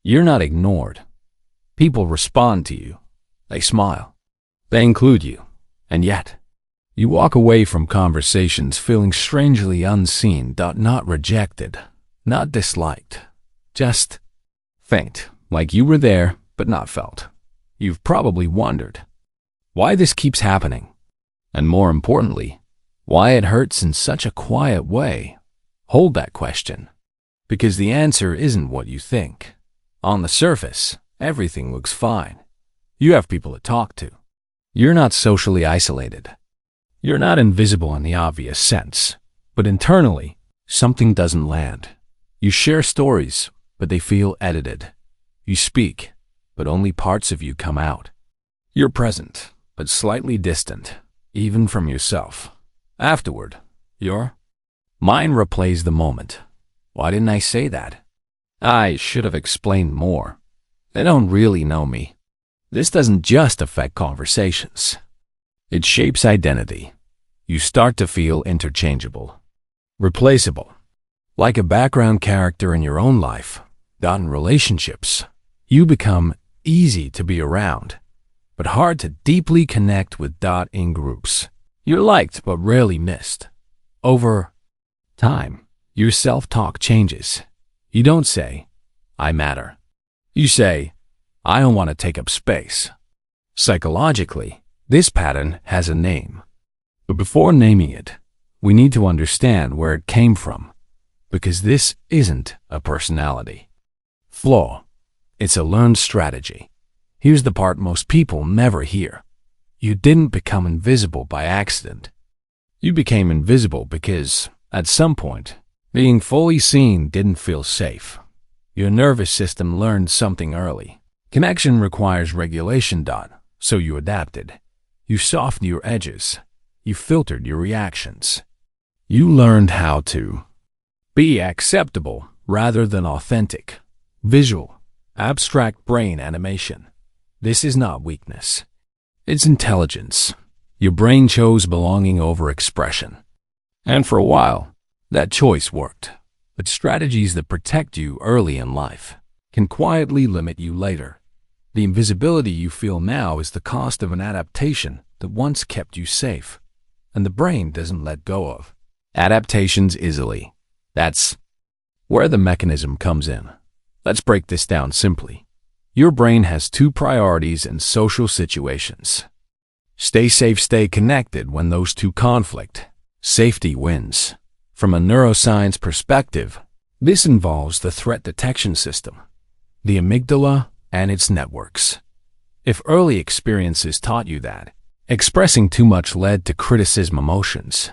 You're not ignored. People respond to you. They smile. They include you. And yet, you walk away from conversations feeling strangely unseen, not rejected, not disliked, just faint, like you were there but not felt. You've probably wondered why this keeps happening, and more importantly, why it hurts in such a quiet way. Hold that question, because the answer isn't what you think. On the surface, everything looks fine. You have people to talk to. You're not socially isolated. You're not invisible in the obvious sense, but internally, something doesn't land. You share stories, but they feel edited. You speak, but only parts of you come out. You're present, but slightly distant, even from yourself. Afterward, your mind replays the moment. Why didn't I say that? I should have explained more. They don't really know me. This doesn't just affect conversations. It shapes identity. You start to feel interchangeable, replaceable, like a background character in your own life. In relationships, you become easy to be around, but hard to deeply connect with. In groups, you're liked but rarely missed. Over time, your self-talk changes. You don't say, "I matter." You say, "I don't want to take up space." Psychologically, this pattern has a name. But before naming it, we need to understand where it came from, because this isn't a personality flaw. It's a learned strategy. Here's the part most people never hear. You didn't become invisible by accident. You became invisible because, at some point, being fully seen didn't feel safe. Your nervous system learned something early. Connection requires regulation. So you adapted. You softened your edges. You filtered your reactions. You learned how to be acceptable rather than authentic. Visual, abstract brain animation. This is not weakness. It's intelligence. Your brain chose belonging over expression. And for a while, that choice worked. But strategies that protect you early in life can quietly limit you later. The invisibility you feel now is the cost of an adaptation that once kept you safe, and the brain doesn't let go of adaptations easily. That's where the mechanism comes in. Let's break this down simply. Your brain has two priorities in social situations. Stay safe, stay connected. When those two conflict, safety wins. From a neuroscience perspective, this involves the threat detection system, the amygdala, and its networks. If early experiences taught you that expressing too much led to criticism, emotions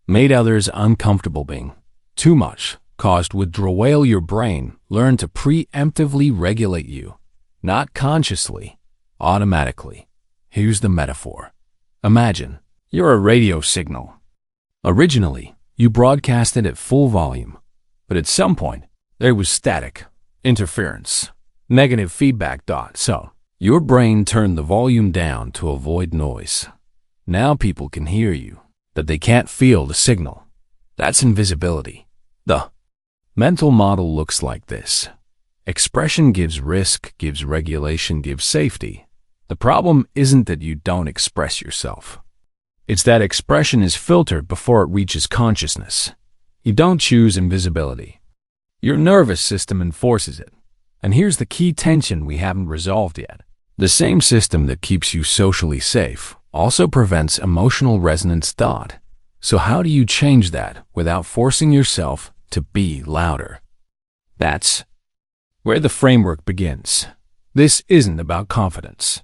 made others uncomfortable, being too much caused withdrawal, your brain learned to preemptively regulate you, not consciously, automatically. Here's the metaphor. Imagine you're a radio signal. Originally, you broadcasted at full volume, but at some point, there was static, interference, negative feedback. So, your brain turned the volume down to avoid noise. Now people can hear you, but they can't feel the signal. That's invisibility. The mental model looks like this. Expression gives risk, gives regulation, gives safety. The problem isn't that you don't express yourself. It's that expression is filtered before it reaches consciousness. You don't choose invisibility. Your nervous system enforces it. And here's the key tension we haven't resolved yet. The same system that keeps you socially safe also prevents emotional resonance. So how do you change that without forcing yourself to be louder? That's where the framework begins. This isn't about confidence.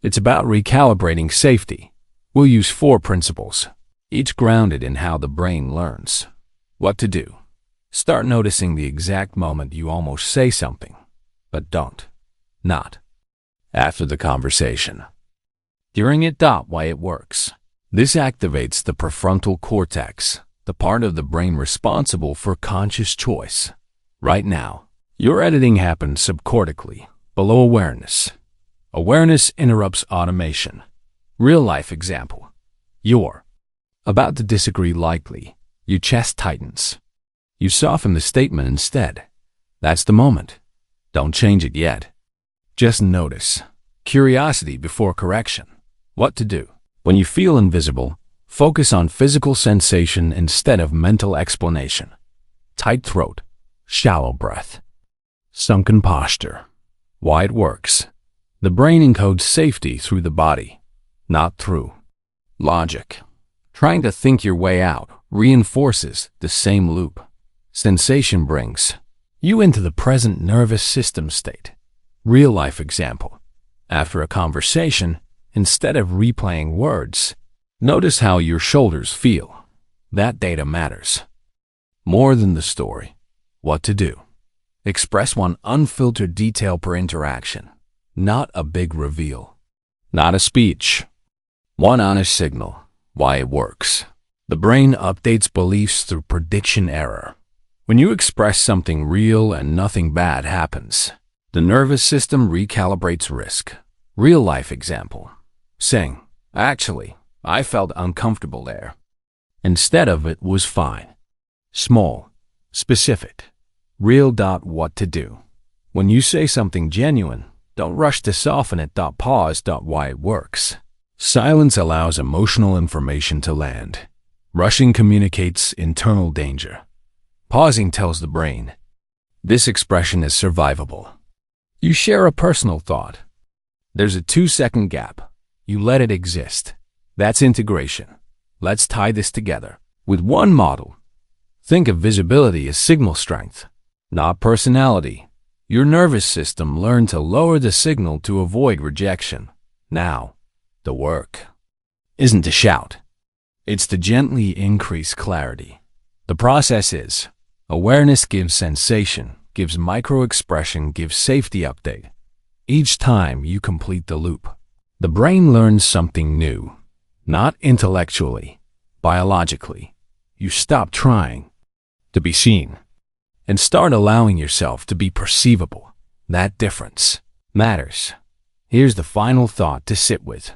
It's about recalibrating safety. We'll use 4 principles, each grounded in how the brain learns. What to do. Start noticing the exact moment you almost say something, but don't. Not after the conversation. During it. Why it works. This activates the prefrontal cortex, the part of the brain responsible for conscious choice. Right now, your editing happens subcortically, below awareness. Awareness interrupts automation. Real-life example. You're about to disagree lightly. Your chest tightens. You soften the statement instead. That's the moment. Don't change it yet. Just notice. Curiosity before correction. What to do? When you feel invisible, focus on physical sensation instead of mental explanation. Tight throat, shallow breath, sunken posture. Why it works. The brain encodes safety through the body, not through logic. Trying to think your way out reinforces the same loop. Sensation brings you into the present nervous system state. Real life example. After a conversation, instead of replaying words, notice how your shoulders feel. That data matters. More than the story. What to do? Express one unfiltered detail per interaction, not a big reveal. Not a speech. One honest signal. Why it works. The brain updates beliefs through prediction error. When you express something real and nothing bad happens, the nervous system recalibrates risk. Real life example. Saying, actually, I felt uncomfortable there. Instead of it was fine. Small, specific, real. What to do? When you say something genuine, don't rush to soften it. Pause. Why it works. Silence allows emotional information to land. Rushing communicates internal danger. Pausing tells the brain, this expression is survivable. You share a personal thought. There's a 2-second gap. You let it exist. That's integration. Let's tie this together with one model. Think of visibility as signal strength, not personality. Your nervous system learned to lower the signal to avoid rejection. Now, the work isn't to shout. It's to gently increase clarity. The process is awareness gives sensation, gives micro-expression, gives safety update. Each time you complete the loop, the brain learns something new, not intellectually, biologically. You stop trying to be seen and start allowing yourself to be perceivable. That difference matters. Here's the final thought to sit with.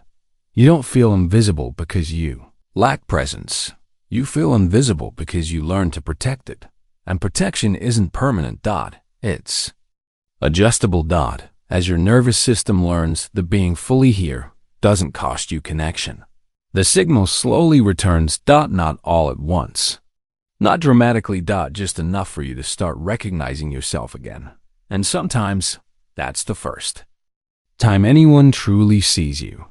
You don't feel invisible because you lack presence. You feel invisible because you learn to protect it. And protection isn't permanent. It's adjustable. As your nervous system learns that being fully here doesn't cost you connection. The signal slowly returns. Not all at once. Not dramatically. Just enough for you to start recognizing yourself again. And sometimes that's the first time anyone truly sees you.